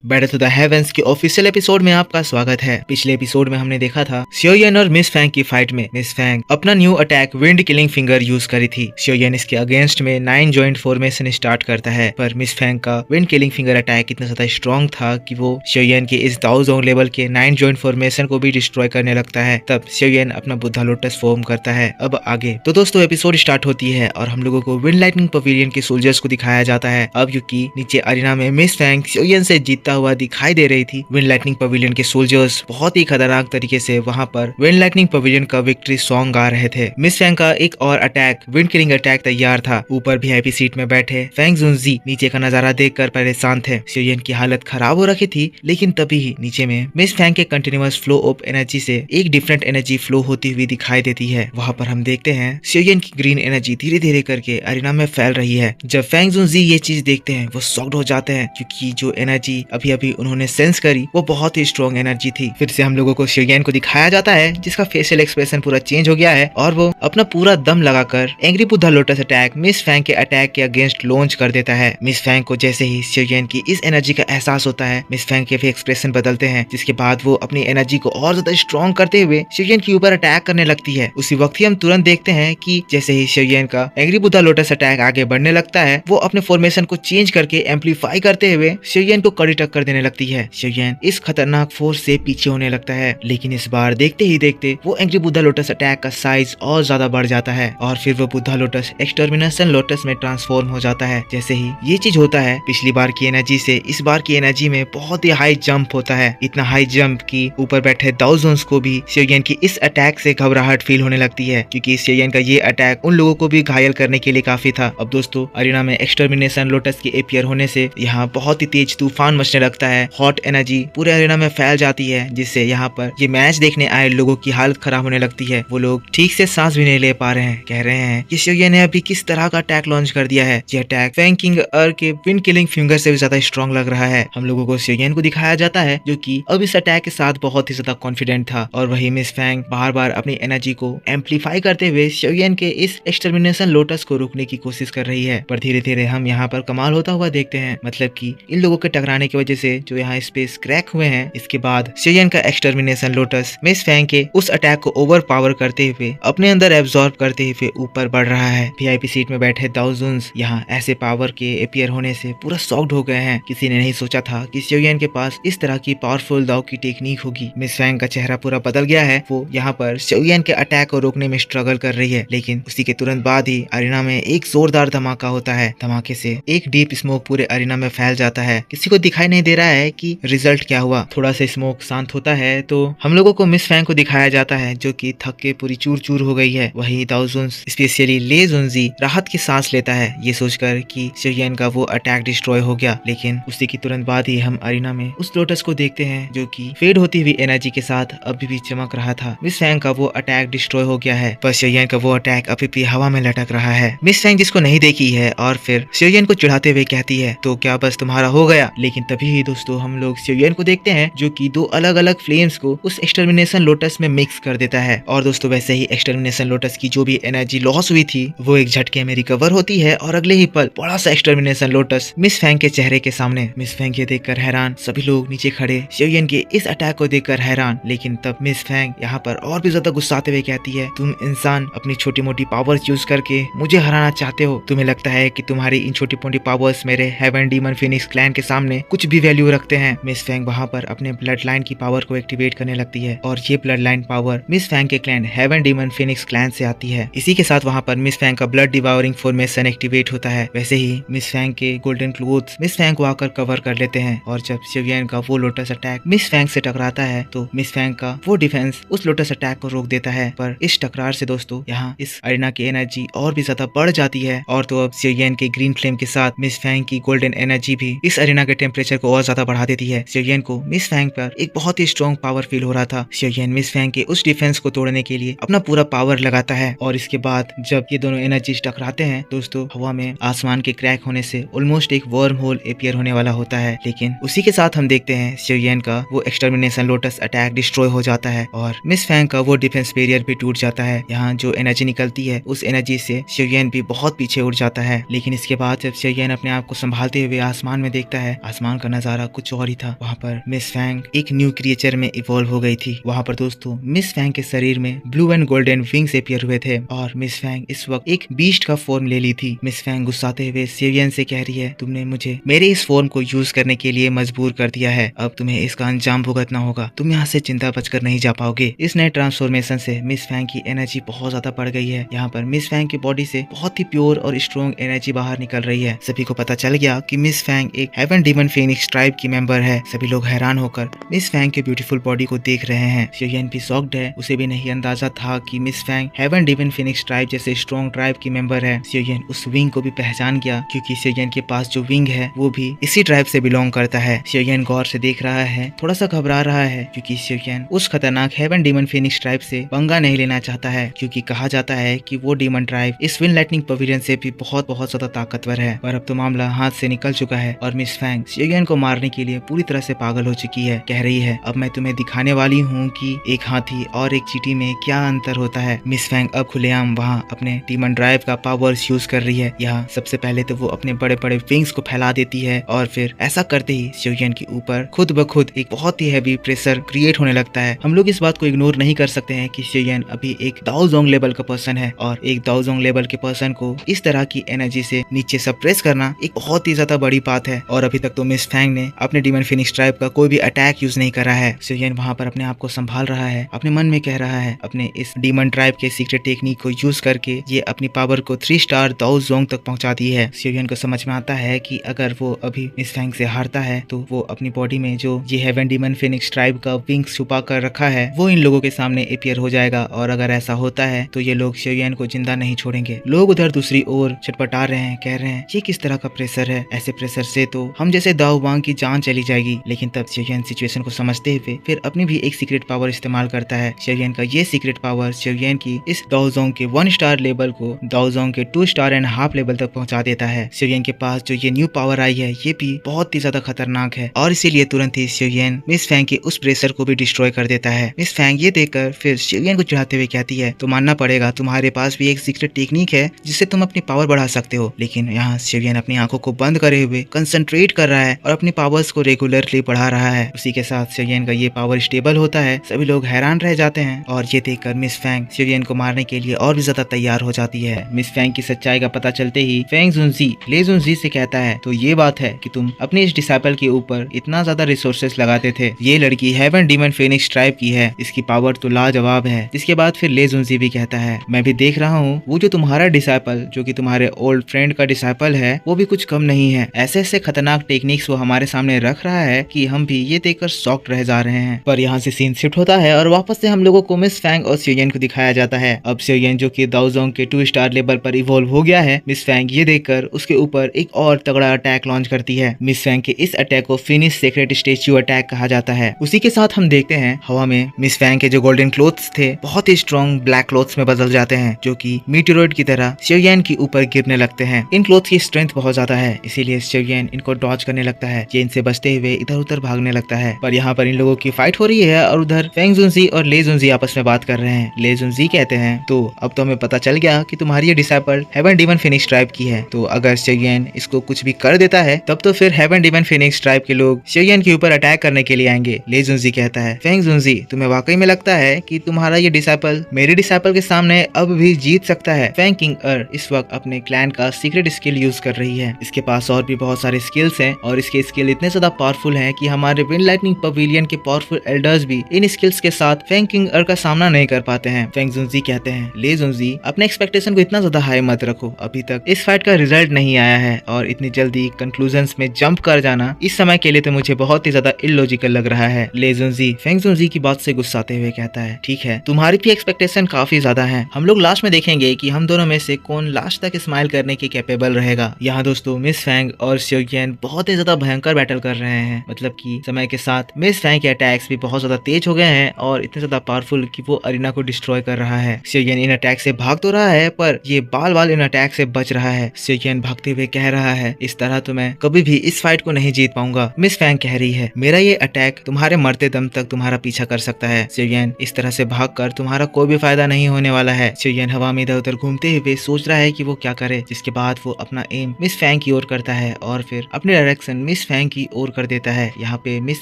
Battle to the heavens के official episode में आपका स्वागत है। पिछले एपिसोड में हमने देखा था शियोयन और मिस फैंग की फाइट में मिस फैंग अपना new attack wind killing finger use करी थी। शियोयन इसके अगेंस्ट में 9 जॉइंट फॉर्मेशन स्टार्ट करता है, पर मिस फैंग का विंड किलिंग फिंगर अटैक इतना ज्यादा स्ट्रॉन्ग था कि वो शियोयन के इस दाओ जोंग लेवल के 9 जॉइंट फॉर्मेशन को भी डिस्ट्रॉय करने लगता है। तब शियोयन अपना बुद्धा लोटस फॉर्म करता है। अब आगे तो दोस्तों एपिसोड स्टार्ट होती है और हम लोगों को विंड लाइटनिंग पवेलियन के सोल्जर्स को दिखाया जाता है। अब क्योंकि नीचे अरीना में मिस फैंग शियोयन से जीतता हुआ दिखाई दे रही थी, विंड लाइटनिंग पवेलियन के सोल्जर्स बहुत ही खतरनाक तरीके से वहां पर विंड लाइटनिंग पवेलियन का विक्ट्री सॉन्ग गा रहे थे। मिस फैंग का एक और अटैक विंड किलिंग अटैक तैयार था। ऊपर वीआईपी सीट में बैठे फैंग जुनजी नीचे का नजारा देखकर परेशान थे। शियोयन की हालत खराब हो रखी थी, लेकिन तभी ही नीचे में मिस फैंग के कंटिन्यूअस फ्लो ऑफ एनर्जी से एक डिफरेंट एनर्जी फ्लो होती हुई दिखाई देती है। वहां पर हम देखते हैं शियोयन की ग्रीन एनर्जी धीरे धीरे करके अरीना में फैल रही है। जब फैंग जुनजी ये चीज देखते हैं वो शॉक्ड हो जाते हैं, क्योंकि जो एनर्जी अभी अभी उन्होंने सेंस करी वो बहुत ही स्ट्रॉन्ग एनर्जी थी। फिर से हम लोगों को शियोयन को दिखाया जाता है जिसका फेशियल एक्सप्रेशन पूरा चेंज हो गया है और वो अपना पूरा दम लगाकर angry Buddha lotus attack miss Fang के अटैक के अगेंस्ट लॉन्च कर देता है। मिस फैंग को जैसे ही शियोयन की इस एनर्जी का एहसास होता है, मिस फैंग के भी एक्सप्रेशन बदलते हैं, जिसके बाद वो अपनी एनर्जी को और ज्यादा स्ट्रॉन्ग करते हुए शियोयन के ऊपर अटैक करने लगती है। उसी वक्त ही हम तुरंत देखते हैं कि जैसे ही शियोयन का एंग्री बुद्धा लोटस अटैक आगे बढ़ने लगता है, वो अपने फॉर्मेशन को चेंज करके एम्पलीफाई करते हुए शियोयन को कड़ी टक्कर देने लगती है। शियोयन इस खतरनाक फोर्स से पीछे होने लगता है, लेकिन इस बार देखते ही देखते वो एंग्री बुद्धा लोटस अटैक का साइज और ज्यादा बढ़ जाता है और फिर वो बुद्धा लोटस एक्सटर्मिनेशन लोटस में ट्रांसफॉर्म हो जाता है। जैसे ही ये चीज होता है, पिछली बार की एनर्जी से इस बार की एनर्जी में बहुत ही हाई जंप होता है। इतना हाई जंप कि ऊपर बैठे दाओजोंस को भी शियोयन की इस अटैक से घबराहट फील होने लगती है, क्योंकि शियोयन का ये अटैक उन लोगों को भी घायल करने के लिए काफी था। अब दोस्तों अरीना में एक्सटर्मिनेशन लोटस के एपियर होने से यहाँ बहुत ही तेज तूफान मचने लगता है। हॉट एनर्जी पूरे अरीना में फैल जाती है, जिससे यहाँ पर ये मैच देखने आए लोगों की हालत खराब होने लगती है। वो लोग ठीक से सांस भी नहीं ले पा रहे हैं। कह रहे हैं कि शियोयन ने अभी किस तरह का अटैक लॉन्च कर दिया है। ये अटैक फैंग किंग के विंड किलिंग फिंगर से भी ज्यादा स्ट्रॉन्ग लग रहा है। हम लोगों को शियोयन को दिखाया जाता है जो कि अब इस अटैक के साथ बहुत ही ज्यादा कॉन्फिडेंट था, और वही मिस फैंग बार बार अपनी एनर्जी को एम्पलीफाई करते हुए शियोयन के इस एक्सटर्मिनेशन लोटस को रोकने की कोशिश कर रही है। पर धीरे धीरे हम यहाँ पर कमाल होता हुआ देखते हैं, मतलब कि इन लोगों के टकराने की वजह से जो यहाँ स्पेस क्रैक हुए हैं, इसके बाद शियोयन का एक्सटर्मिनेशन लोटस मिस फैंग के उस अटैक को ओवर पावर करते हुए अपने अंदर एब्जॉर्ब करते हुए ऊपर बढ़ रहा है। वीआईपी सीट में बैठे दाओजुन्स यहाँ ऐसे पावर के अपियर होने से पूरा शॉक्ड हो गए हैं। किसी ने नहीं सोचा था कि शियोयन के पास इस तरह की पावरफुल दाओ की टेक्निक होगी। मिस फैंग का चेहरा पूरा बदल गया है। वो यहाँ पर शियोयन के अटैक को रोकने में स्ट्रगल कर रही है, लेकिन उसी के तुरंत बाद ही अरीना में एक जोरदार धमाका होता है। धमाके से एक डीप स्मोक पूरे अरीना में फैल जाता है। किसी को दिखाई नहीं दे रहा है कि रिजल्ट क्या हुआ। थोड़ा सा स्मोक शांत होता है तो हम लोगों को मिस फैंग को दिखाया जाता है जो कि थक के पूरी चूर चूर हो गई है। वही दाओजुन्स स्पेशली ले जुनजी राहत की सांस लेता है ये सोचकर कि शियोयन का वो अटैक डिस्ट्रॉय हो गया। लेकिन उसी की तुरंत बाद ही हम अरीना में उस लोटस को देखते हैं जो कि फेड होती हुई एनर्जी के साथ अभी भी चमक रहा था। मिस फैंग का वो अटैक डिस्ट्रॉय हो गया है, पर शियोयन का वो अटैक अभी भी हवा में लटक रहा है। मिस फैंग जिसको नहीं देखी है और फिर शियोयन को चिढ़ाते हुए कहती है, तो क्या बस तुम्हारा हो गया। लेकिन तभी ही दोस्तों हम लोग शियोयन को देखते हैं जो कि दो अलग अलग फ्लेम्स को उस एक्सटर्मिनेशन लोटस में मिक्स कर देता है। और दोस्तों वैसे ही एक्सटर्मिनेशन लोटस की जो भी एनर्जी लॉस हुई थी वो एक झटके में रिकवर होती है और अगले ही पल बड़ा सा एक्सटर्मिनेशन लोटस मिस फैंग के चेहरे के सामने। मिस फैंग ये देखकर हैरान, सभी लोग नीचे खड़े शियोयन के इस अटैक को देखकर हैरान। लेकिन तब मिस फैंग यहाँ पर और भी ज्यादा गुस्साते हुए कहती है, तुम इंसान अपनी छोटी मोटी पावर्स यूज करके मुझे हराना चाहते हो। तुम्हें लगता है कि तुम्हारी इन छोटी मोटी पावर्स मेरे हेवन डीमन फिनिक्स क्लैन के सामने कुछ भी वैल्यू रखते हैं। मिस फैंग वहाँ पर अपने ब्लड लाइन की पावर को एक्टिवेट करने लगती है और ये blood line power Miss Fang के clan heaven demon phoenix clan से आती है। इसी के साथ वहाँ पर मिस फैंग का ब्लड डिवावरिंग फॉर्मेशन एक्टिवेट होता है। वैसे ही मिस फैंग के गोल्डन क्लोथ्स मिस फैंग को आकर कवर कर लेते हैं, और जब शियोयन का वो लोटस अटैक मिस फैंग से टकराता है तो मिस फैंग का वो डिफेंस उस लोटस अटैक को रोक देता है। पर इस टकरार से दोस्तों यहाँ इस अरीना की एनर्जी और भी ज्यादा बढ़ जाती है, और तो अब शियोयन के ग्रीन फ्लेम के साथ मिस फैंग की गोल्डन एनर्जी भी इस अरीना के टेम्परेचर को और ज्यादा बढ़ा देती है। शियोयन को मिस फैंग पर एक बहुत ही स्ट्रॉन्ग पावर फील हो रहा था। शियोयन मिस फैंग के उस डिफेंस को तोड़ने के लिए अपना पूरा पावर लगाता है, और इसके बाद जब ये दोनों एनर्जीज टकराते हैं दोस्तों, हवा में आसमान के क्रैक होने से ऑलमोस्ट एक वर्म होल अपियर होने वाला होता है। लेकिन उसी के साथ हम देखते हैं शियोयन का वो एक्सटर्मिनेशन लोटस अटैक डिस्ट्रॉय हो जाता है और मिस फैंग का वो डिफेंस बैरियर भी टूट जाता है। यहाँ जो एनर्जी निकलती है उस एनर्जी से शियोयन भी बहुत पीछे उड़ जाता है। लेकिन इसके बाद जब शियोयन अपने आप को संभालते हुए आसमान में देखता है, आसमान का नजारा कुछ और ही था। वहाँ पर मिस फैंग एक न्यू क्रिएचर में इवॉल्व हो गई थी। वहाँ पर दोस्तों मिस फैंग के शरीर में blue and golden wings appear हुए थे और मिस फैंग इस वक्त एक बीस्ट का फॉर्म ले ली थी। मिस फैंग गुस्साते हुए सेवियन से कह रही है, तुमने मुझे मेरे इस फॉर्म को यूज करने के लिए मजबूर कर दिया है, अब तुम्हें इसका अंजाम भुगतना होगा, तुम यहाँ से चिंता बचकर नहीं जा पाओगे। इस नए ट्रांसफॉर्मेशन से मिस फैंग की एनर्जी बहुत ज्यादा बढ़ गई है। यहाँ पर मिस फैंग की बॉडी से बहुत ही प्योर और स्ट्रॉन्ग एनर्जी बाहर निकल रही है। सभी को पता चल गया कि मिस फैंग एक हेवन डीमन फीनिक्स ट्राइब की मेंबर है। सभी लोग हैरान होकर मिस फैंग के ब्यूटीफुल बॉडी को देख रहे हैं। शियोयन भी शॉक्ड है, उसे भी नहीं अंदाजा था कि miss Fang heaven demon phoenix tribe जैसे स्ट्रॉन्ग ट्राइब की मेंबर है। शियोयन उस विंग को भी पहचान गया क्योंकि शियोयन के पास जो विंग है वो भी इसी ट्राइब से बिलोंग करता है। शियोयन गौर से देख रहा है, थोड़ा सा घबरा रहा है क्योंकि शियोयन उस खतरनाक हेवन डीमन फीनिक्स ट्राइब से पंगा नहीं लेना चाहता है, क्योंकि कहा जाता है कि वो डीमन ट्राइब इस विंड लाइटनिंग पवेलियन से भी बहुत ज्यादा ताकतवर है। पर अब तो मामला हाथ से निकल चुका है और मिस फैंग शियोयन को मारने के लिए पूरी तरह से पागल हो चुकी है। कह रही है, अब मैं तुम्हें दिखाने वाली हूँ कि एक हाथी और एक चींटी में क्या अंतर होता है। मिस फैंग अब खुलेआम वहाँ अपने डीमन ड्राइव का पावर्स यूज कर रही है। यहाँ सबसे पहले तो वो अपने बड़े बड़े विंग्स को फैला देती है और फिर ऐसा करते ही शियोयन के ऊपर खुद ब खुद एक बहुत ही हैवी प्रेशर क्रिएट होने लगता है। हम लोग इस बात को इग्नोर नहीं कर सकते हैं कि शियोयन अभी एक दाओजोंग लेवल का पर्सन है और एक दाओजोंग लेवल के पर्सन को इस तरह की एनर्जी से नीचे सप्रेस करना एक बहुत ही ज्यादा बड़ी बात है। और अभी तक तो मिस फैंग ने अपने डीमन फिनिक्स ट्राइब का कोई भी अटैक यूज नहीं करा है। शियोयन वहाँ पर अपने आप को संभाल रहा है, अपने मन में कह रहा है अपने इस डीमन ट्राइब के सीक्रेट टेक्निक को यूज करके ये अपनी पावर को 3 स्टार दाओजोंग तक पहुंचा दी है। शियोयन को समझ में आता है कि अगर वो अभी मिस फैंग से हारता है तो वो अपनी बॉडी में जो ये हेवन डीमन फिनिक्स ट्राइब का विंग्स छुपा कर रखा है वो इन लोगों के सामने अपीयर हो जाएगा और अगर ऐसा होता है तो ये लोग शियोयन को जिंदा नहीं छोड़ेंगे। लोग उधर दूसरी ओर छटपटा रहे हैं, कह रहे हैं ये किस तरह का प्रेशर है, ऐसे प्रेशर से तो हम जैसे दाओ वांग की जान चली जाएगी। लेकिन तब शियोयन सिचुएशन को समझते हुए फिर अपनी भी एक सीक्रेट पावर इस्तेमाल करता है। शियोयन का ये सीक्रेट पावर शियोयन की इस दाओजोंग के 1 स्टार लेवल को दाओजोंग के 2 स्टार एंड हाफ लेवल तक पहुंचा देता है। शियोयन के पास जो ये न्यू पावर आई है ये भी बहुत ही ज्यादा खतरनाक है और इसीलिए तुरंत ही शियोयन मिस फैंग के उस प्रेशर को भी डिस्ट्रॉय कर देता है। मिस फैंग ये देखकर फिर शियोयन को चिढ़ाते हुए कहती है, तो मानना पड़ेगा तुम्हारे पास भी एक सीक्रेट टेक्निक है जिससे तुम अपनी पावर बढ़ा सकते हो। लेकिन यहाँ शियोयन अपनी आंखों को बंद करे हुए कंसंट्रेट कर रहा है और अपनी पावर्स को रेगुलरली बढ़ा रहा है। उसी के साथ शियोयन का ये पावर स्टेबल होता है। सभी लोग हैरान रह जाते हैं और ये देखकर मिस फैंग शियोयन को मारने के लिए और भी ज्यादा तैयार हो जाती है। मिस फैंग की सच्चाई का पता चलते ही फेंग जुनजी ले जुनजी से कहता है, तो ये बात है कि तुम अपने इस डिसाइपल के ऊपर इतना ज्यादा रिसोर्सेस लगाते थे, ये लड़की हेवन डीमन फिनिक्स ट्राइब की है, इसकी पावर तो लाजवाब है। इसके बाद फिर ले जुनजी भी कहता है, मैं भी देख रहा हूँ वो जो तुम्हारा डिसाइपल जो कि तुम्हारे ओल्ड फ्रेंड का डिसाइपल है वो भी कुछ कम नहीं है। ऐसे ऐसे खतरनाक टेक्निक्स वो हमारे सामने रख रहा है कि हम भी ये देखकर शॉक्ड रह जा रहे हैं। पर यहाँ से सीन शिफ्ट होता है और वापस से हम लोगों को मिस फैंग और शियोयन को दिखाया जाता है। अब शियोयन जो कि दाओजोंग के 2 स्टार लेवल पर इवॉल्व हो गया है, मिस फैंग ये देखकर उसके ऊपर एक और तगड़ा अटैक लॉन्च करती है। मिस फैंग के इस अटैक को फिनिश सीक्रेट स्टेच्यू अटैक कहा जाता है। उसी के साथ हम देखते हैं हवा में मिस फैंग के जो गोल्डन क्लोथ्स थे बहुत ही स्ट्रॉन्ग ब्लैक क्लोथ्स में बदल जाते हैं जो कि मीटेरोइड की तरह शियोयन के ऊपर गिरने लगते हैं। इन क्लोथ्स की स्ट्रेंथ बहुत ज्यादा है, इसीलिए शियोयन इनको डॉज करने लगता है। ये इनसे बचते हुए इधर उधर भागने लगता है। पर यहाँ पर इन लोगों की फाइट हो रही है और उधर फेंग जुनजी और ले जुनजी आपस में बात कर रहे हैं। ले जुनजी कहते हैं, तो अब तो हमें पता चल गया कि तुम्हारी ये disciple heaven demon phoenix tribe की है, तो अगर शियोयन इसको कुछ भी कर देता है तब तो फिर हेवन डीमन फिनिक्स ट्राइब के लोग शियोयन के ऊपर अटैक करने के लिए आएंगे। ले जुनजी कहता है, फेंग जुनजी तुम्हें वाकई में लगता है कि तुम्हारा ये डिसाइपल मेरे डिसाइपल के सामने अब भी जीत सकता है? फेंग किंग इस वक्त अपने क्लैन का सीक्रेट स्किल यूज कर रही है। इसके पास और भी बहुत सारे स्किल्स हैं और इसके स्किल इतने ज्यादा पावरफुल हैं कि हमारे विंड लाइटनिंग पवेलियन के पावरफुल एल्डर्स भी इन स्किल्स के साथ फेंग किंग का सामना नहीं कर पाते हैं। फेंग जुनजी कहते हैं, ले जुनजी अपने एक्सपेक्टेशन को इतना ज्यादा हाई मत रखो, अभी तक इस फाइट का रिजल्ट नहीं आया है और इतनी जल्दी कंक्लूजन्स में जंप कर जाना इस समय के लिए तो मुझे बहुत ही ज्यादा इलॉजिकल लग रहा है। ले जुनजी फेंग जुनजी की बात से गुस्साते हुए कहता है, ठीक है तुम्हारी भी एक्सपेक्टेशन काफी ज्यादा है, हम लोग लास्ट में देखेंगे कि हम दोनों में से कौन लास्ट तक स्माइल करने के कैपेबल रहेगा। यहाँ दोस्तों मिस फैंग और शियोयन बहुत ही ज्यादा भयंकर बैटल कर रहे हैं, मतलब कि समय के साथ मिस फैंग के अटैक्स भी बहुत ज्यादा तेज हो गए हैं और इतने ज्यादा पावरफुल कि वो अरीना को डिस्ट्रॉय कर रहा है। शियोयन इन अटैक से भाग तो रहा है पर ये बाल बाल इन अटैक से बच रहा है। शियोयन भागते हुए कह रहा है, इस तरह तो मैं कभी भी इस फाइट को नहीं जीत पाऊंगा। मिस फैंग कह रही है, मेरा ये अटैक तुम्हारे मरते दम तक तुम्हारा पीछा कर सकता है। शियोयन इस तरह से भागकर तुम्हारा कोई भी फायदा नहीं होने वाला है। शियोयन हवा में इधर उधर घूमते हुए सोच रहा है कि वो क्या करे, जिसके बाद वो अपना एम मिस फैंग की ओर करता है और फिर अपने डायरेक्शन मिस मिस फैंग की ओर कर देता है। यहाँ पे मिस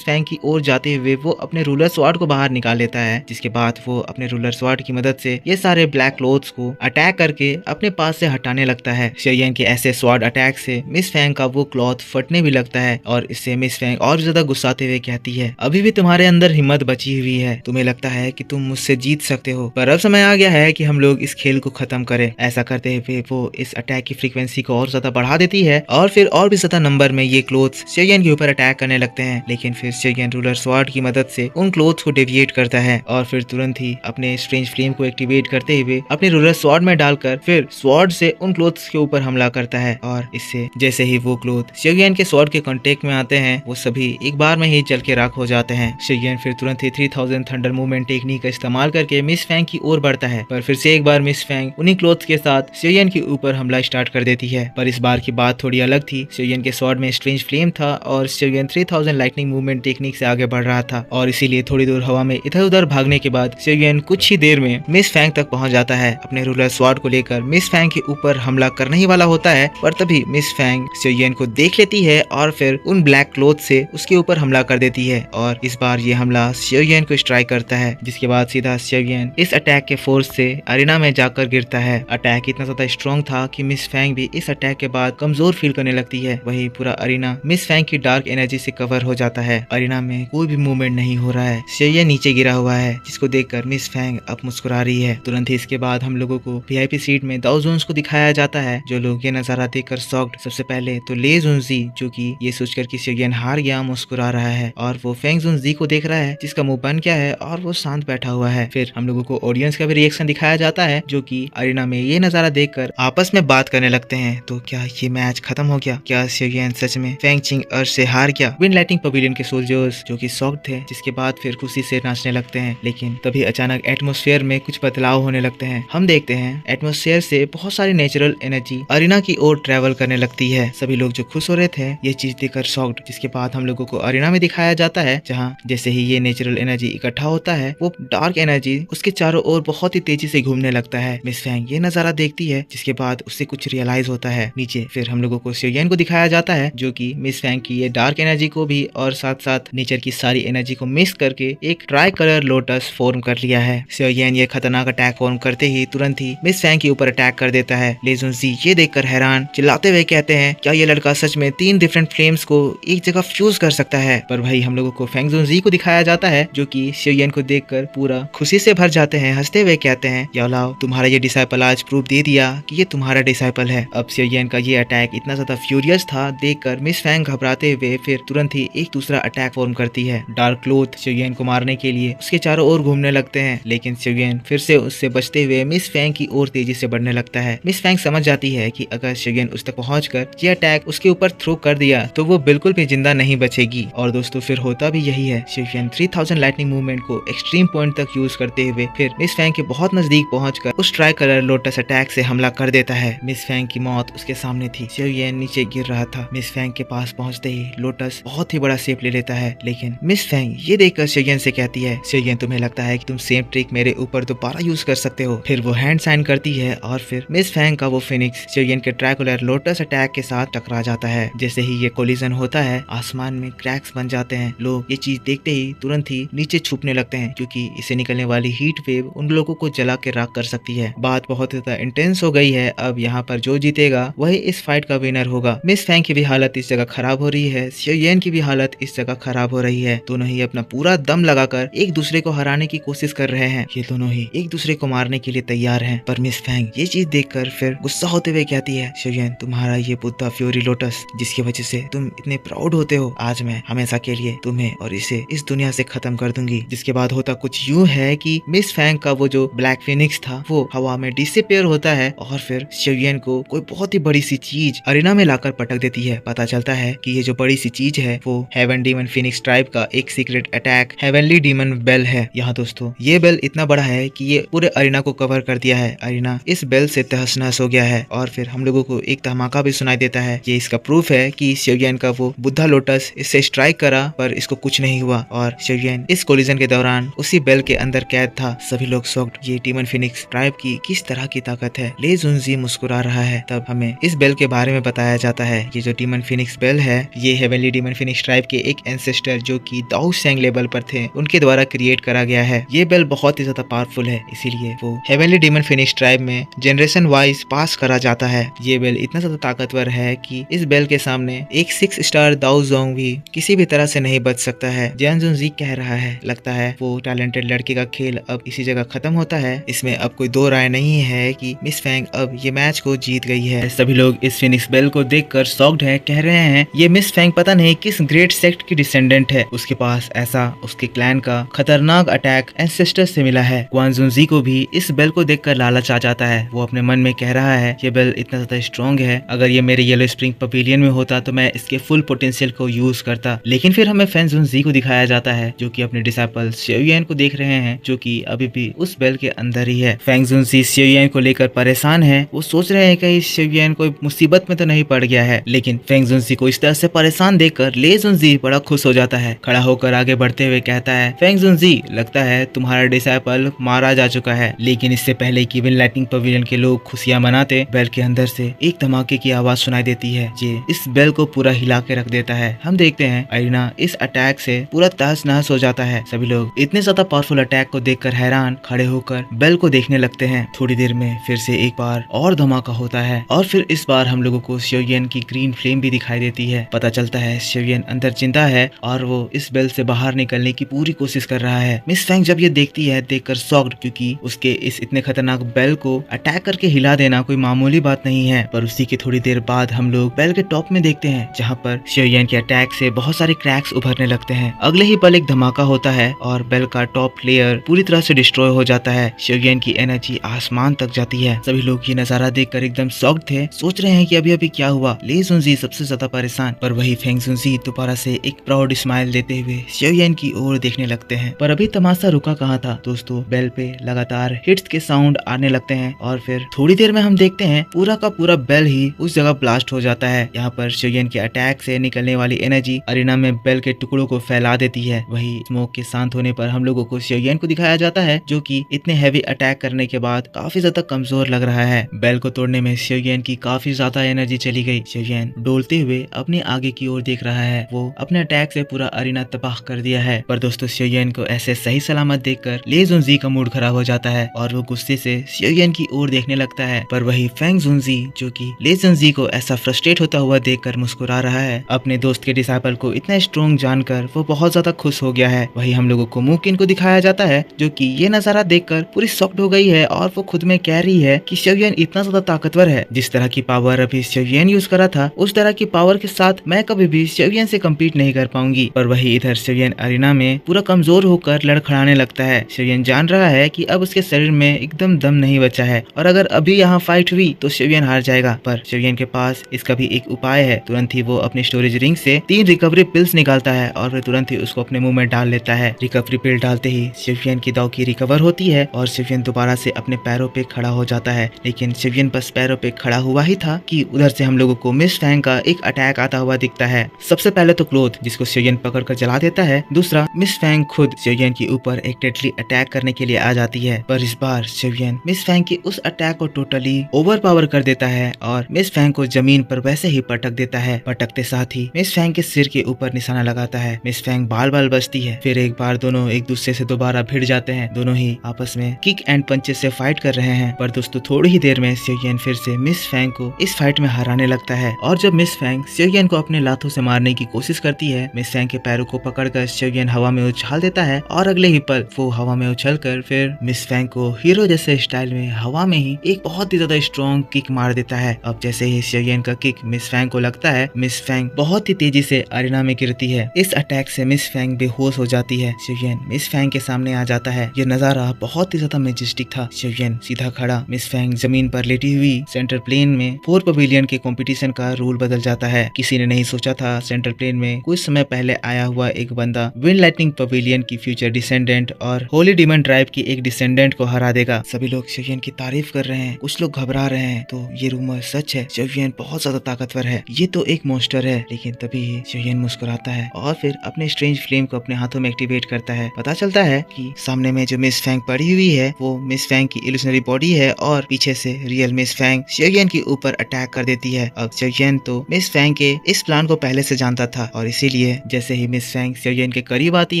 फैंग की ओर जाते हुए वो अपने रूलर स्वॉर्ड को बाहर निकाल लेता है, जिसके बाद वो अपने रूलर स्वॉर्ड की मदद से ये सारे ब्लैक क्लोथ्स को अटैक करके अपने पास से हटाने लगता है। शेयन के ऐसे स्वॉर्ड अटैक से मिस फैंग का वो क्लॉथ फटने भी लगता है और इससे मिस फैंग और ज्यादा गुस्साते हुए कहती है, अभी भी तुम्हारे अंदर हिम्मत बची हुई है, तुम्हें लगता है कि तुम मुझसे जीत सकते हो, पर अब समय आ गया है कि हम लोग इस खेल को खत्म करें। ऐसा करते हुए वो इस अटैक की फ्रीक्वेंसी को और ज्यादा बढ़ा देती है और फिर और भी ज्यादा नंबर में ये क्लोथ्स शेयन के ऊपर अटैक करने लगते हैं। लेकिन फिर शेयन रूलर स्वॉर्ड की मदद से उन क्लोथ्स को डेविएट करता है और फिर तुरंत ही अपने स्ट्रेंज फ्लेम को एक्टिवेट करते हुए अपने रूलर स्वॉर्ड में डालकर फिर स्वॉर्ड से उन क्लोथ्स के ऊपर हमला करता है। और इससे जैसे ही वो क्लोथ शेयन के स्वॉर्ड के कांटेक्ट में आते हैं वो सभी एक बार में ही जल के राख हो जाते हैं। शेयन फिर तुरंत ही 3000 थंडर मूवमेंट टेक्निक का इस्तेमाल करके मिस फैंग की ओर बढ़ता है, पर फिर से एक बार मिस फैंग उन्हीं क्लोथ्स के साथ शेयन के ऊपर हमला स्टार्ट कर देती है। पर इस बार की बात थोड़ी अलग थी। शेयन के स्वॉर्ड में स्ट्रेंज फ्लेम था और शेयन 3000 लाइटनिंग मूवमेंट टेक्निक से आगे बढ़ रहा था और इसीलिए थोड़ी दूर हवा में इधर उधर भागने के बाद शेयन कुछ ही देर में मिस फैंग तक पहुंच जाता है। अपने रूलर स्वॉर्ड को लेकर मिस फैंग के ऊपर हमला करने ही वाला होता है, पर तभी मिस फैंग शेयन को देख लेती है और फिर उन ब्लैक क्लोथ से उसके ऊपर हमला कर देती है और इस बार ये हमला शेयन को स्ट्राइक करता है, जिसके बाद सीधा शेयन इस अटैक के फोर्स से अरीना में जाकर गिरता है। अटैक इतना ज्यादा स्ट्रॉन्ग था कि मिस फैंग भी इस अटैक के बाद कमजोर फील करने लगती है। वही पूरा अरीना मिस फैंग की डार्क एनर्जी से कवर हो जाता है। अरीना में कोई भी मूवमेंट नहीं हो रहा है। शेयन नीचे गिरा हुआ है, जिसको देखकर मिस फैंग अब मुस्कुरा रही है। तुरंत ही इसके बाद हम लोगों को वीआईपी सीट में दाओ जोन्स को दिखाया जाता है। जो लोग ये नजारा देखकर शॉक्ड, सबसे पहले तो ले जुनजी, जो कि ये सोचकर कि शेयन हार गया, मुस्कुरा रहा है और वो फेंग जुनजी को देख रहा है, जिसका मुंह बंद क्या है और वो शांत बैठा हुआ है। फिर हम लोगों को ऑडियंस का भी रिएक्शन दिखाया जाता है, जो कि अरीना में ये नजारा देखकर आपस में बात करने लगते हैं। तो क्या ये मैच खत्म हो गया? क्या शेयन सच में फेंग चिंग अर्श से हार गया? विंड लाइटिंग पवेलियन के सोल्जर्स जो कि शॉक्ड थे, जिसके बाद फिर खुशी से नाचने लगते हैं। लेकिन तभी अचानक एटमॉस्फेयर में कुछ बदलाव होने लगते हैं। हम देखते हैं एटमॉस्फेयर से बहुत सारी नेचुरल एनर्जी अरीना की ओर ट्रेवल करने लगती है। सभी लोग जो खुश हो रहे थे ये चीज देखकर शॉक्ड, जिसके बाद हम लोगों को अरीना में दिखाया जाता है, जहाँ जैसे ही ये नेचुरल एनर्जी इकट्ठा होता है वो डार्क एनर्जी उसके चारों ओर बहुत ही तेजी से घूमने लगता है। मिस फैंग ये नजारा देखती है, जिसके बाद उससे कुछ रियलाइज होता है नीचे। फिर हम लोगों को शेयन को दिखाया जाता है, जो कि मिस फैंग की ये डार्क एनर्जी को भी और साथ साथ नेचर की सारी एनर्जी को मिक्स करके एक ट्राई कलर लोटस फॉर्म कर लिया है। शेयन ये खतरनाक अटैक फॉर्म करते ही तुरंत ही मिस फैंग के ऊपर अटैक कर देता है। ले जुनजी ये देखकर हैरान चिल्लाते हुए कहते हैं, क्या ये लड़का सच में 3 डिफरेंट फ्लेम्स को एक जगह फ्यूज कर सकता है? पर भाई हम लोगों को फेंग जुनजी को दिखाया जाता है, जो कि शेयन को देखकर पूरा खुशी से भर जाते हैं। हंसते हुए कहते हैं, याओलाओ तुम्हारा ये डिसाइपल आज प्रूफ दे दिया कि ये तुम्हारा डिसाइपल है। अब शेयन का ये अटैक इतना ज्यादा फ्यूरियस था देखकर मिस फैंग घबराते हुए फिर तुरंत ही एक दूसरा अटैक फॉर्म करती है। डार्क क्लोथ शेयन को मारने के लिए उसके चारों ओर घूमने लगते हैं, लेकिन शेयन फिर से उससे बचते हुए मिस फैंग की ओर तेजी से बढ़ने लगता है। मिस फैंग समझ जाती है कि अगर शेयन उस तक पहुंचकर ये अटैक उसके ऊपर थ्रो कर दिया तो वो बिल्कुल भी जिंदा नहीं बचेगी। और दोस्तों फिर होता भी यही है। शेयन 3000 लाइटनिंग मूवमेंट को एक्सट्रीम पॉइंट तक यूज करते हुए फिर मिस फैंग के बहुत नजदीक पहुंचकर उस ट्राई कलर लोटस अटैक से हमला कर देता है। मिस फैंग की मौत उसके सामने थी। शेयन नीचे गिर रहा था। मिस फैंग के पास पहुंचते ही लोटस बहुत ही बड़ा शेप ले लेता है, लेकिन मिस फैंग ये देखकर शेयन से कहती है, शेयन तुम्हें लगता है कि तुम सेम ट्रिक मेरे ऊपर दोबारा यूज कर सकते हो? फिर वो हैंड साइन करती है और फिर मिस फैंग का वो फिनिक्स शेयन के ट्राइकुलर लोटस अटैक के साथ टकरा जाता है। जैसे ही ये कोलिजन होता है आसमान में क्रैक्स बन जाते हैं। लोग ये चीज देखते ही तुरंत ही नीचे छुपने लगते हैं, क्योंकि इसे निकलने वाली हीट वेव उन लोगों को जला के राख कर सकती है। बात बहुत ज्यादा इंटेंस हो गई है। अब यहाँ पर जो जीतेगा वही इस फाइट का विनर होगा। मिस फैंग की भी हालत इस जगह खराब हो रही है, शेयन की भी हालत इस जगह खराब हो रही है। दोनों ही अपना पूरा दम लगाकर एक दूसरे को हराने की कोशिश कर रहे हैं। ये दोनों ही एक दूसरे को मारने के लिए तैयार हैं। पर मिस फैंग ये चीज देखकर फिर गुस्सा होते हुए कहती है, शेयन तुम्हारा ये बुद्धा फ्यूरी लोटस जिसकी वजह से तुम इतने प्राउड होते हो, आज मैं हमेशा के लिए तुम्हें और इसे इस दुनिया से खत्म कर दूंगी। जिसके बाद होता कुछ यूं है कि मिस फैंग का वो जो ब्लैक फिनिक्स था वो हवा में डिसअपीयर होता है और फिर शेयन को कोई बहुत ही बड़ी सी चीज अरीना में लाकर पटक देती है। पता चलता है कि ये जो बड़ी सी चीज है वो हेवन डीमन फिनिक्स ट्राइब का एक secret attack heavenly demon bell है। यहाँ दोस्तों ये बेल इतना बड़ा है कि ये पूरे अरीना को कवर कर दिया है। अरीना इस बेल से तहस नहस हो गया है और फिर हम लोगों को एक धमाका भी सुनाई देता है। ये इसका प्रूफ है कि शेयन का वो बुद्धा लोटस इससे स्ट्राइक करा पर इसको कुछ नहीं हुआ और शेयन इस कोलिजन के दौरान उसी बेल के अंदर कैद था। सभी लोग शॉक्ड, ये डीमन फिनिक्स ट्राइब की किस तरह की ताकत है। ले जुनजी मुस्कुरा रहा है। तब हमें इस बेल के बारे में बताया जाता है। ये जो डीमन फिनिक्स बेल है है ये हेवनली डीमन फिनिश ट्राइब के एक एंसेस्टर जो कि दाऊ सेंग लेवल पर थे उनके द्वारा क्रिएट करा गया है। ये बेल बहुत ही ज्यादा पावरफुल है, इसीलिए वो हेवनली डीमन फिनिश ट्राइब में जनरेशन वाइज पास करा जाता है। ये बेल इतना ज्यादा ताकतवर है कि इस बेल के सामने एक 6 स्टार दाऊ जोंग भी किसी भी तरह से नहीं बच सकता है। जियान जुनजी कह रहा है, लगता है वो टैलेंटेड लड़के का खेल अब इसी जगह खत्म होता है। इसमें अब कोई दो राय नहीं है कि मिस फैंग अब ये मैच को जीत गई है। सभी लोग इस फिनिक्स बेल को देखकर शॉक्ड है, कह रहे हैं ये मिस फैंग पता नहीं किस ग्रेट सेक्ट की डिसेंडेंट है, उसके पास ऐसा उसके क्लैन का खतरनाक अटैक एंसेस्टर से मिला है। क्वान जुनजी को भी इस बेल को देखकर लालच आ जाता है। वो अपने मन में कह रहा है ये बेल इतना ज्यादा स्ट्रॉन्ग है, अगर ये मेरे येलो स्प्रिंग पवेलियन में होता तो मैं इसके फुल पोटेंशियल को यूज करता। लेकिन फिर हमें फैंग जुनजी को दिखाया जाता है जो कि अपने डिसाइपल शियोयन को देख रहे हैं, जो कि अभी भी उस बेल के अंदर ही है। फैंग जुनजी शियोयन को लेकर परेशान है। वो सोच रहे हैं कहीं शियोयन कोई मुसीबत में तो नहीं पड़ गया है। लेकिन फैंग जुनजी को इस तरह से परेशान देखकर ले जुनजी बड़ा खुश हो जाता है। खड़ा होकर आगे बढ़ते हुए कहता है, फैंग जुनजी लगता है तुम्हारा डिसाइपल मारा जा चुका है। लेकिन इससे पहले कि विन लाइटनिंग पवेलियन के लोग खुशियां मनाते, बेल के अंदर से एक धमाके की आवाज सुनाई देती है जो इस बेल को पूरा हिला के रख देता है। हम देखते हैं अरीना इस अटैक से पूरा तहस नहस हो जाता है। सभी लोग इतने ज्यादा पावरफुल अटैक को देखकर हैरान खड़े होकर बेल को देखने लगते हैं। थोड़ी देर में फिर से एक बार और धमाका होता है और फिर इस बार हम लोगों को शियोयन की ग्रीन फ्लेम भी दिखाई देती है। पता चलता है शियोयन अंदर जिंदा है और वो इस बेल से बाहर निकलने की पूरी कोशिश कर रहा है। मिस फैंग जब ये देखती है देखकर शॉक्ड, क्योंकि उसके इस इतने खतरनाक बेल को अटैक करके हिला देना कोई मामूली बात नहीं है। पर उसी की थोड़ी देर बाद हम लोग बेल के टॉप में देखते हैं जहाँ पर शियोयन के अटैक से बहुत सारे क्रैक्स उभरने लगते हैं। अगले ही पल एक धमाका होता है और बेल का टॉप लेयर पूरी तरह से डिस्ट्रॉय हो जाता है। शियोयन की एनर्जी आसमान तक जाती है। सभी लोग ये नजारा देखकर एकदम शॉक्ड थे, सोच रहे हैं कि अभी अभी क्या हुआ। ले जुनजी सबसे ज्यादा परेशान, पर वही फैंग जुनजी दोबारा से एक प्राउड स्माइल देते हुए शियोयन की ओर देखने लगते हैं। पर अभी तमाशा रुका कहाँ था दोस्तों, बेल पे लगातार हिट्स के साउंड आने लगते हैं और फिर थोड़ी देर में हम देखते हैं पूरा का पूरा बेल ही उस जगह ब्लास्ट हो जाता है। यहाँ पर शियोयन के अटैक से निकलने वाली एनर्जी अरीना में बेल के टुकड़ों को फैला देती है। वही स्मोक के शांत होने पर हम लोगों को शियोयन को दिखाया जाता है जो कि इतने हैवी अटैक करने के बाद काफी ज्यादा कमजोर लग रहा है। बेल को तोड़ने में शियोयन की काफी ज्यादा एनर्जी चली गई। शियोयन डोलते हुए अपने आगे की ओर देख रहा है। वो अपने अटैक से पूरा अरीना तबाह कर दिया है। पर दोस्तों शियोयन को ऐसे सही सलामत देखकर ले जुनजी का मूड खराब हो जाता है और वो गुस्से से शियोयन की ओर देखने लगता है। पर वही फैंग जुनजी जो कि ले जुनजी को ऐसा फ्रस्ट्रेट होता हुआ देखकर मुस्कुरा रहा है। अपने दोस्त के डिसाइपल को इतना स्ट्रॉन्ग जानकर वो बहुत ज्यादा खुश हो गया है। वही हम लोगों को मुकिन को दिखाया जाता है जो कि ये नजारा देखकर पूरी शॉक्ड हो गई है और वो खुद में कह रही है कि शियोयन इतना ज्यादा ताकतवर है। जिस तरह की पावर अभी शियोयन यूज करा था उस तरह की पावर के साथ मैं कभी भी शियोयन से कम्पीट नहीं कर पाऊंगी। पर वही इधर शियोयन अरीना में पूरा कमजोर होकर लड़खड़ाने लगता है। शियोयन जान रहा है कि अब उसके शरीर में एकदम दम नहीं बचा है और अगर अभी यहाँ फाइट हुई तो शियोयन हार जाएगा। पर शियोयन के पास इसका भी एक उपाय है। तुरंत ही वो अपनी स्टोरेज रिंग से 3 रिकवरी पिल्स निकालता है और फिर तुरंत ही उसको अपने मुंह में डाल लेता है। रिकवरी पिल डालते ही शियोयन की दाव की रिकवर होती है और शियोयन दोबारा से अपने पैरों पे खड़ा हो जाता है। लेकिन शियोयन बस पैरों पे खड़ा हुआ ही था कि उधर से हम लोगों को मिस फैंग का एक अटैक आता हुआ दिखता है। सबसे पहले तो क्लोथ जिसको शियोयन पकड़ कर जला देता है। दूसरा मिस फैंग खुद शियोयन के ऊपर एक डेडली अटैक करने के लिए आ जाती है। पर इस बार शियोयन मिस फैंग की उस अटैक को टोटली ओवर पावर कर देता है और मिस फैंग को जमीन पर वैसे ही पटक देता है। पटकते साथ ही मिस फैंग के सिर के ऊपर निशाना लगाता है। मिस फैंग बाल बाल बचती है। फिर एक बार दोनों एक दूसरे से दोबारा भिड़ जाते हैं। दोनों ही आपस में किक एंड पंचेस से फाइट कर रहे हैं। पर दोस्तों थोड़ी ही देर में शियोयन फिर से मिस फैंग को इस फाइट में हराने लगता है और जब मिस फैंग शियोयन को अपने लातों से मारने की कोशिश करती है, मिस फैंग के पैरों को पकड़कर शियोयन हवा में उछाल देता है और अगले ही पल वो हवा में उछलकर फिर मिस फैंग को हीरो जैसे स्टाइल में हवा में ही एक बहुत ही ज्यादा स्ट्रॉन्ग किक मार देता है। अब जैसे ही शियोयन का किक मिस फैंग को लगता है, मिस फैंग बहुत ही तेजी से अरीना में गिरती है। इस अटैक से मिस फैंग बेहोश हो जाती है। शियोयन मिस फैंग के सामने आ जाता है। ये नजारा बहुत ही ज्यादा मैजेस्टिक था। शियोयन सीधा खड़ा, मिस फैंग जमीन पर लेटी हुई। सेंट्रल प्लेन में 4 पवेलियन के कंपटीशन का रूल बदल जाता है। किसी ने नहीं सोचा था सेंट्रल प्लेन में कुछ समय पहले आया हुआ एक बंदा विंड लाइटनिंग पवेलियन की फ्यूचर डिसेंडेंट और होली डीमन ट्राइब की एक डिसेंडेंट को हरा देगा। सभी लोग शियोयन की तारीफ कर रहे हैं, कुछ लोग घबरा रहे हैं। तो ये रूमर सच है, शियोयन बहुत ज्यादा ताकतवर है, ये तो एक मॉन्स्टर है। लेकिन तभी ही शियोयन मुस्कुराता है और फिर अपने स्ट्रेंज फ्लेम को अपने हाथों में एक्टिवेट करता है। पता चलता है कि सामने में जो मिस फैंग पड़ी हुई है वो मिस फैंग की इल्यूशनरी बॉडी है और पीछे से रियल मिस फैंग शियोयन के ऊपर अटैक कर देती है। अब शियोयन तो मिस फैंग के के इस प्लान को पहले से जानता था और इसीलिए जैसे ही मिस फैंग सियोयन के करीब आती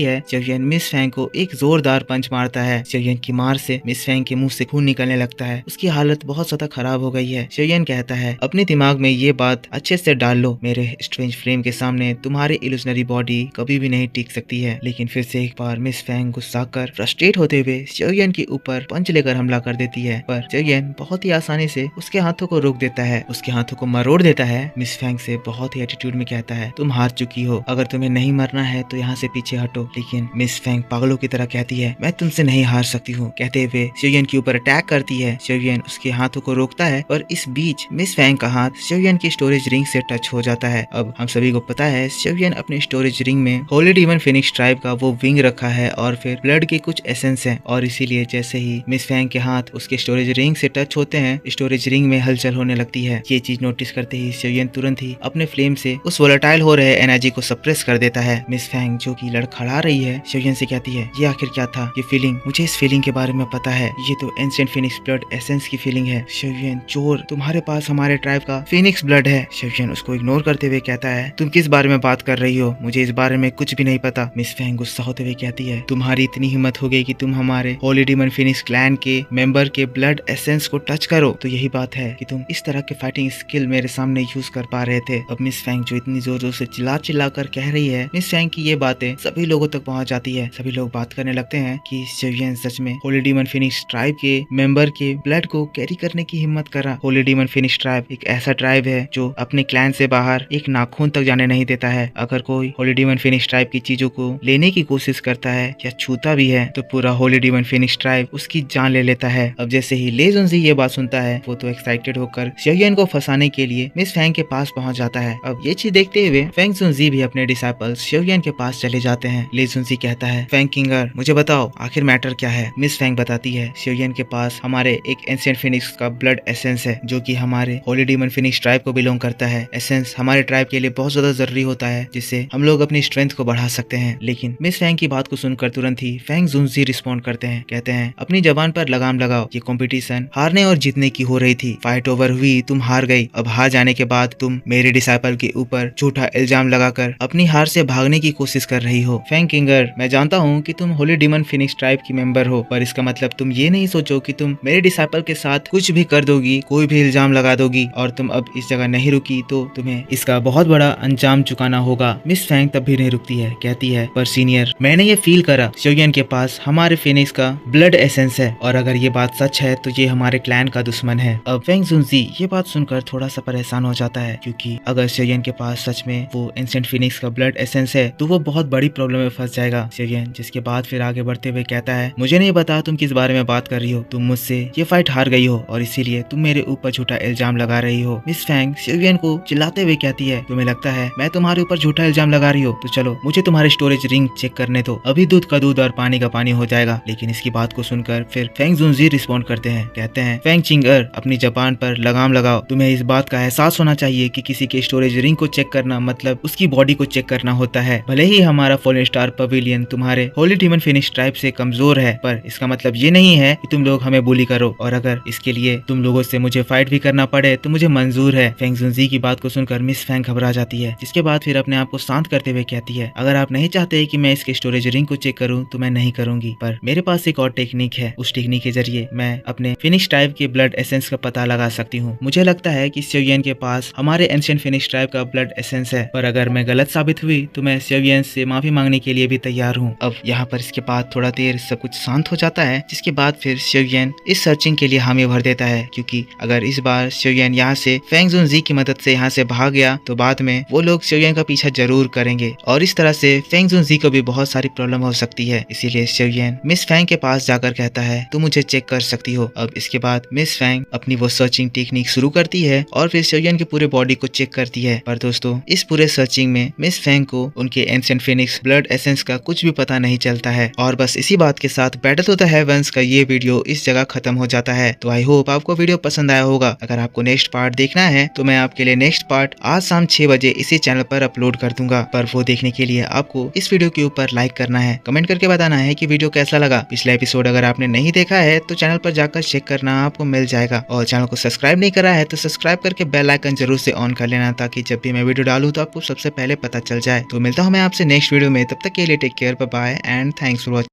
है, सियोयन मिस फैंग को एक जोरदार पंच मारता है। सियोयन की मार से मिस फैंग के मुंह से खून निकलने लगता है। उसकी हालत बहुत ज्यादा खराब हो गई है। सियोयन कहता है अपने दिमाग में ये बात अच्छे से डाल लो, मेरे स्ट्रेंज फ्रेम के सामने तुम्हारी इल्यूजनरी बॉडी कभी भी नहीं टिक सकती है। लेकिन फिर से एक बार मिस फैंग गुस्सा कर फ्रस्ट्रेट होते हुए सियोयन के ऊपर पंच लेकर हमला कर देती है, पर सियोयन बहुत ही आसानी से उसके हाथों को रोक देता है, उसके हाथों को मरोड़ देता है। मिस फैंग से बहुत ही एटीट्यूड में कहता है तुम हार चुकी हो, अगर तुम्हें नहीं मरना है तो यहाँ से पीछे हटो। लेकिन मिस फैंग पागलों की तरह कहती है मैं तुमसे नहीं हार सकती हूँ, कहते हुए सियोयन के ऊपर अटैक करती है। सियोयन उसके हाथों को रोकता है, पर इस बीच मिस फैंग का हाथ सियोयन की स्टोरेज रिंग से टच हो जाता है। अब हम सभी को पता है सियोयन अपने स्टोरेज रिंग में होली डीमन फिनिक्स ट्राइब का वो विंग रखा है और फिर ब्लड के कुछ एसेंस है, और इसीलिए जैसे ही मिस फैंग के हाथ उसके स्टोरेज रिंग से टच होते हैं, स्टोरेज रिंग में हलचल होने लगती है। ये चीज नोटिस करते ही सियोयन तुरंत ही अपने फ्लेम से उस वोलेटाइल हो रहे एनर्जी को सप्रेस कर देता है। मिस फैंग जो कि लड़खड़ा रही है सियोयन से कहती है ये आखिर क्या था, ये फीलिंग, मुझे इस फीलिंग के बारे में पता है, ये तो एंशिएंट फिनिक्स ब्लड एसेंस की फीलिंग है। सियोयन चोर, तुम्हारे पास हमारे ट्राइब का फिनिक्स ब्लड है। सियोयन उसको इग्नोर करते हुए कहता है तुम किस बारे में बात कर रही हो, मुझे इस बारे में कुछ भी नहीं पता। मिस फैंग गुस्सा होते हुए कहती है तुम्हारी इतनी हिम्मत हो गई कि तुम हमारे होली डीमन फिनिक्स क्लैन के मेंबर के ब्लड एसेंस को टच करो, तो यही बात है कि तुम इस तरह के फाइटिंग स्किल मेरे सामने यूज कर पा रहे थे। अब मिस फैंग जो इतनी जोर जोर से चिल्ला कर कह रही है, मिस फैंग की ये बातें सभी लोगों तक पहुंच जाती है। सभी लोग बात करने लगते हैं कि सियोयन सच में होली डीमन फिनिक्स ट्राइब के मेंबर के ब्लड को कैरी करने की हिम्मत करा। होली डीमन फिनिक्स ट्राइब एक ऐसा ट्राइब है जो अपने क्लैन से बाहर एक नाखून तक जाने नहीं देता है। अगर कोई होली डीमन फिनिक्स ट्राइब की चीजों को लेने की कोशिश करता है या छूता भी है तो पूरा होली डीमन फिनिक्स ट्राइब उसकी जान ले लेता है। अब जैसे ही ले जुनजी ये बात सुनता है, वो तो एक्साइटेड होकर सियोयन को फंसाने के लिए मिस फैंग के पास पहुंच जाता है। अब ये चीज देखते हुए फैंग जुनजी भी अपने डिसाइपल सियोयन के पास चले जाते हैं। ले जुनजी कहता है फैंग किंगर मुझे बताओ आखिर मैटर क्या है। मिस फैंग बताती है सियोयन के पास हमारे एक एंशिएंट फिनिक्स का ब्लड एसेंस है जो कि हमारे होली डीमन फिनिक्स ट्राइब को बिलोंग करता है। एसेंस हमारे ट्राइब के लिए बहुत ज्यादा जरूरी होता है जिससे हम लोग अपनी स्ट्रेंथ को बढ़ा सकते हैं। लेकिन मिस फैंग की बात को सुनकर तुरंत ही फैंग जुनजी रिस्पॉन्ड करते हैं, कहते हैं अपनी जबान पर लगाम लगाओ, ये कंपटीशन हारने और जीतने की हो रही थी, फाइट ओवर हुई, तुम हार गई। अब हार जाने के बाद तुम मेरे डिसाइपल के ऊपर झूठा इल्जाम लगाकर अपनी हार से भागने की कोशिश कर रही हो। फैंग किंगर मैं जानता हूँ कि तुम होली डीमन फिनिक्स ट्राइब की मेंबर हो, पर इसका मतलब तुम ये नहीं सोचो कि तुम मेरे डिसाइपल के साथ कुछ भी कर दोगी, कोई भी इल्जाम लगा दोगी और तुम अब इस जगह नहीं रुकी तो तुम्हें इसका बहुत बड़ा अंजाम चुकाना होगा। मिस फैंग तब भी नहीं रुकती है, कहती है पर सीनियर मैंने ये फील करा सियोयन के पास हमारे फिनिक्स का ब्लड एसेंस है और अगर ये बात सच है तो ये हमारे क्लैन का दुश्मन है। अब फैंग जुनजी ये बात सुनकर थोड़ा सा परेशान हो जाता है क्योंकि अगर सियोयन के पास सच में वो एंशिएंट फिनिक्स का ब्लड एसेंस है तो वो बहुत बड़ी प्रॉब्लम में फंस जाएगा सियोयन, जिसके बाद फिर आगे बढ़ते हुए कहता है मुझे नहीं पता तुम किस बारे में बात कर रही हो, तुम मुझसे ये फाइट हार गई हो और इसीलिए तुम मेरे ऊपर झूठा इल्जाम लगा रही हो। मिस फैंग सियोयन को चिल्लाते हुए कहती है तुम्हें लगता है मैं तुम्हारे ऊपर झूठा इल्जाम लगा रही हो तो चलो मुझे तुम्हारे स्टोरेज रिंग चेक करने दो, अभी दूध का दूध और पानी का पानी हो जाएगा। लेकिन इसकी बात को सुनकर फिर फैंग जुनजी रिस्पॉन्ड करते हैं, कहते हैं फैंग चिंगर अपनी जबान पर लगाम लगाओ, तुम्हें इस बात का एहसास होना चाहिए कि किसी के स्टोरेज रिंग को चेक करना मतलब उसकी बॉडी को चेक करना होता है। भले ही हमारा फॉलन स्टार पवेलियन तुम्हारे होली डीमन फिनिक्स ट्राइब से कमजोर है, पर इसका मतलब ये नहीं है कि तुम लोग हमें बुली करो और अगर इसके लिए तुम लोगों से मुझे फाइट भी करना पड़े तो मुझे मंजूर है। फैंग जुनजी की बात को सुनकर मिस फैंग घबरा जाती है, जिसके बाद फिर अपने आप को शांत करते हुए कहती है अगर आप नहीं चाहते कि मैं इसके स्टोरेज रिंग को चेक करूं तो मैं नहीं करूंगी, पर मेरे पास एक और टेक्निक है, उस टेक्निक के जरिए मैं अपने फिनिक्स ट्राइब के ब्लड एसेंस का पता लगा सकती हूँ। मुझे लगता है कि सियोयन के पास हमारे एंशिएंट फिनिक्स ट्राइब का ब्लड एसेंस है, पर अगर मैं गलत साबित हुई तो मैं सियोयन से माफी मांगने के लिए भी तैयार हूँ। अब यहाँ पर इसके बाद थोड़ा देर सब कुछ शांत हो जाता है, जिसके बाद फिर सियोयन इस सर्चिंग के लिए हामी भर देता है क्योंकि अगर इस बार सियोयन यहाँ से फैंग जुनजी की मदद से यहाँ से भाग गया तो बाद में वो लोग सियोयन का पीछा जरूर करेंगे और इस तरह से फैंग जुनजी को भी बहुत सारी प्रॉब्लम हो सकती है। इसीलिए सियोयन मिस फैंग के पास जाकर कहता है तुम मुझे चेक कर सकती हो। अब इसके बाद मिस फैंग अपनी वो सर्चिंग टेक्निक शुरू करती है और फिर सियोयन के पूरे बॉडी को चेक करती है। पर दोस्तों इस पूरे सर्चिंग में मिस फैंग को उनके एंशिएंट फिनिक्स ब्लड एसेंस का कुछ भी पता नहीं चलता है। और बस इसी बात के साथ बैटल ऑफ द हेवंस का ये वीडियो इस जगह खत्म हो जाता है। तो आई होप आपको वीडियो पसंद आया होगा। अगर आपको नेक्स्ट पार्ट देखना है तो मैं आपके लिए नेक्स्ट पार्ट आज शाम 6 बजे इसी चैनल पर अपलोड कर दूंगा, पर वो देखने के लिए आपको इस वीडियो के ऊपर लाइक करना है, कमेंट करके बताना है कि वीडियो कैसा लगा। पिछला एपिसोड अगर आपने नहीं देखा है तो चैनल पर जाकर चेक करना, आपको मिल जाएगा। और चैनल को सब्सक्राइब नहीं करा है तो सब्सक्राइब करके बेल आइकन जरूर से ऑन कर लेना ताकि जब भी मैं वीडियो डालूँ तो आपको सबसे पहले पता चल जाए। तो मिलता हूँ मैं आपसे नेक्स्ट वीडियो में, तब तक के लिए take care, bye bye and thanks for watching.